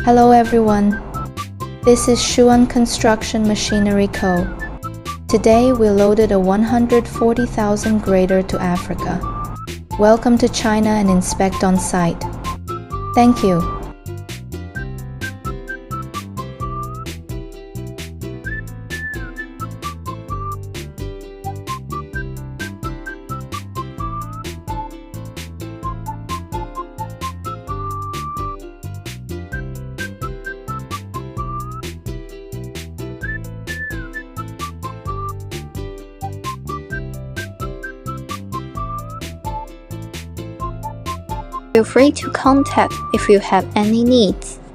Hello everyone, this is ShiWen Construction Machinery Co. Today we loaded a 140,000 grader to Africa. Welcome to China and inspect on site. Thank you. Feel free to contact if you have any needs.